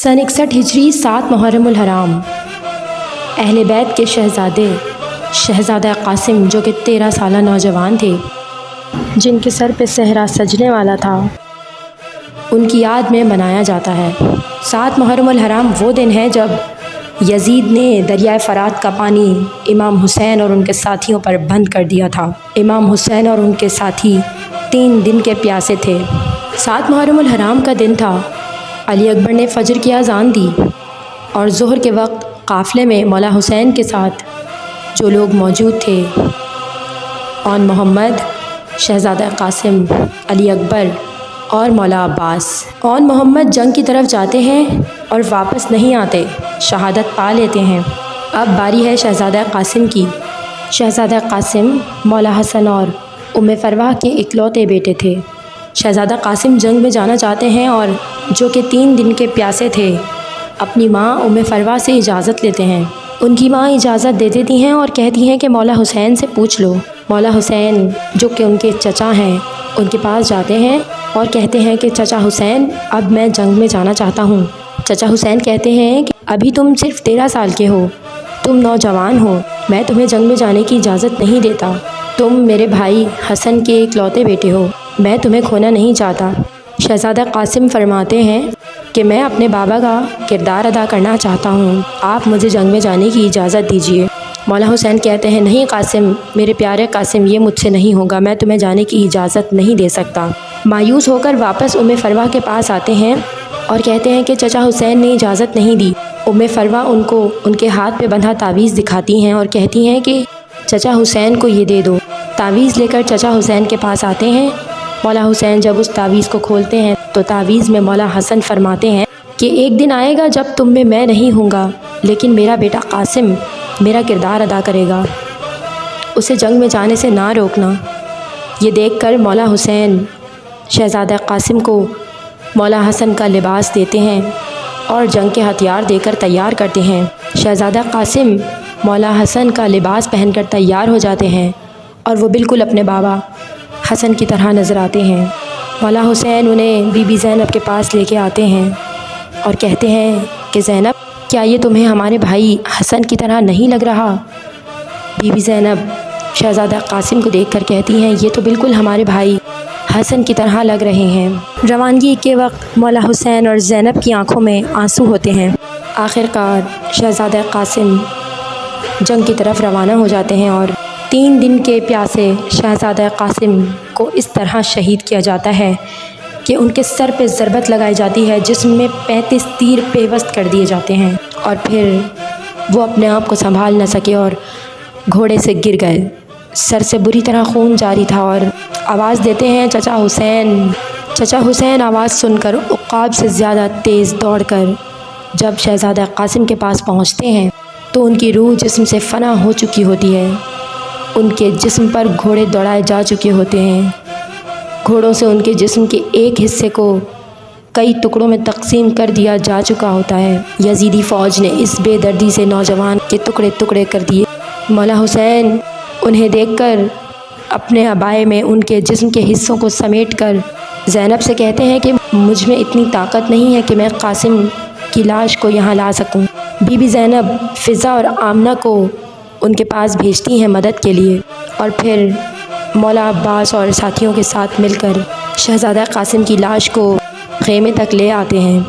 سن 61 ہجری 7 محرم الحرام اہل بیت کے شہزادہ قاسم جو کہ 13 سالہ نوجوان تھے، جن کے سر پہ صحرا سجنے والا تھا، ان کی یاد میں منایا جاتا ہے۔ 7 محرم الحرام وہ دن ہے جب یزید نے دریائے فرات کا پانی امام حسین اور ان کے ساتھیوں پر بند کر دیا تھا۔ امام حسین اور ان کے ساتھی 3 دن کے پیاسے تھے۔ 7 محرم الحرام کا دن تھا۔ علی اکبر نے فجر کی اذان دی اور ظہر کے وقت قافلے میں مولا حسین کے ساتھ جو لوگ موجود تھے، اون محمد، شہزادہ قاسم، علی اکبر اور مولا عباس۔ اون محمد جنگ کی طرف جاتے ہیں اور واپس نہیں آتے، شہادت پا لیتے ہیں۔ اب باری ہے شہزادہ قاسم کی۔ شہزادہ قاسم مولا حسن اور ام فروہ کے اکلوتے بیٹے تھے۔ شہزادہ قاسم جنگ میں جانا چاہتے ہیں اور جو کہ 3 دن کے پیاسے تھے، اپنی ماں ام فروہ سے اجازت لیتے ہیں۔ ان کی ماں اجازت دے دیتی ہیں اور کہتی ہیں کہ مولا حسین سے پوچھ لو۔ مولا حسین جو کہ ان کے چچا ہیں، ان کے پاس جاتے ہیں اور کہتے ہیں کہ چچا حسین، اب میں جنگ میں جانا چاہتا ہوں۔ چچا حسین کہتے ہیں کہ ابھی تم صرف 13 سال کے ہو، تم نوجوان ہو، میں تمہیں جنگ میں جانے کی اجازت نہیں دیتا۔ تم میرے بھائی حسن کے اکلوتے بیٹے ہو، میں تمہیں کھونا نہیں چاہتا۔ شہزادہ قاسم فرماتے ہیں کہ میں اپنے بابا کا کردار ادا کرنا چاہتا ہوں، آپ مجھے جنگ میں جانے کی اجازت دیجیے۔ مولا حسین کہتے ہیں، نہیں قاسم، میرے پیارے قاسم، یہ مجھ سے نہیں ہوگا، میں تمہیں جانے کی اجازت نہیں دے سکتا۔ مایوس ہو کر واپس ام فروہ کے پاس آتے ہیں اور کہتے ہیں کہ چچا حسین نے اجازت نہیں دی۔ ام فروہ ان کو ان کے ہاتھ پہ بندھا تعویذ دکھاتی ہیں اور کہتی ہیں کہ چچا حسین کو یہ دے دو۔ تعویذ لے کر چچا حسین کے پاس آتے ہیں۔ مولا حسین جب اس تعویذ کو کھولتے ہیں تو تعویذ میں مولا حسن فرماتے ہیں کہ ایک دن آئے گا جب تم میں نہیں ہوں گا، لیکن میرا بیٹا قاسم میرا کردار ادا کرے گا، اسے جنگ میں جانے سے نہ روکنا۔ یہ دیکھ کر مولا حسین شہزادہ قاسم کو مولا حسن کا لباس دیتے ہیں اور جنگ کے ہتھیار دے کر تیار کرتے ہیں۔ شہزادہ قاسم مولا حسن کا لباس پہن کر تیار ہو جاتے ہیں اور وہ بالکل اپنے بابا حسن کی طرح نظر آتے ہیں۔ مولا حسین انہیں بی بی زینب کے پاس لے کے آتے ہیں اور کہتے ہیں کہ زینب، کیا یہ تمہیں ہمارے بھائی حسن کی طرح نہیں لگ رہا؟ بی بی زینب شہزادہ قاسم کو دیکھ کر کہتی ہیں، یہ تو بالکل ہمارے بھائی حسن کی طرح لگ رہے ہیں۔ روانگی کے وقت مولا حسین اور زینب کی آنکھوں میں آنسو ہوتے ہیں۔ آخر کار شہزادہ قاسم جنگ کی طرف روانہ ہو جاتے ہیں اور 3 دن کے پیاسے شہزادہ قاسم کو اس طرح شہید کیا جاتا ہے کہ ان کے سر پہ ضربت لگائی جاتی ہے، جسم میں 35 تیر پیوست کر دیے جاتے ہیں اور پھر وہ اپنے آپ کو سنبھال نہ سکے اور گھوڑے سے گر گئے۔ سر سے بری طرح خون جاری تھا اور آواز دیتے ہیں، چچا حسین، چچا حسین۔ آواز سن کر عقاب سے زیادہ تیز دوڑ کر جب شہزادہ قاسم کے پاس پہنچتے ہیں تو ان کی روح جسم سے فنا ہو چکی ہوتی ہے۔ ان کے جسم پر گھوڑے دوڑائے جا چکے ہوتے ہیں۔ گھوڑوں سے ان کے جسم کے ایک حصے کو کئی ٹکڑوں میں تقسیم کر دیا جا چکا ہوتا ہے۔ یزیدی فوج نے اس بے دردی سے نوجوان کے ٹکڑے ٹکڑے کر دیے۔ مولا حسین انہیں دیکھ کر اپنے عبائے میں ان کے جسم کے حصوں کو سمیٹ کر زینب سے کہتے ہیں کہ مجھ میں اتنی طاقت نہیں ہے کہ میں قاسم کی لاش کو یہاں لا سکوں۔ بی بی زینب فضا اور آمنہ کو ان کے پاس بھیجتی ہیں مدد کے لیے اور پھر مولا عباس اور ساتھیوں کے ساتھ مل کر شہزادہ قاسم کی لاش کو خیمے تک لے آتے ہیں۔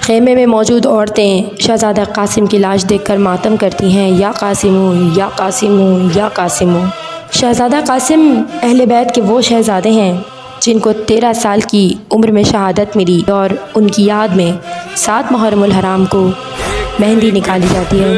خیمے میں موجود عورتیں شہزادہ قاسم کی لاش دیکھ کر ماتم کرتی ہیں، یا قاسمو، یا قاسمو، یا قاسمو۔ شہزادہ قاسم اہل بیت کے وہ شہزادے ہیں جن کو 13 سال کی عمر میں شہادت ملی اور ان کی یاد میں 7 محرم الحرام کو مہندی نکالی جاتی ہے۔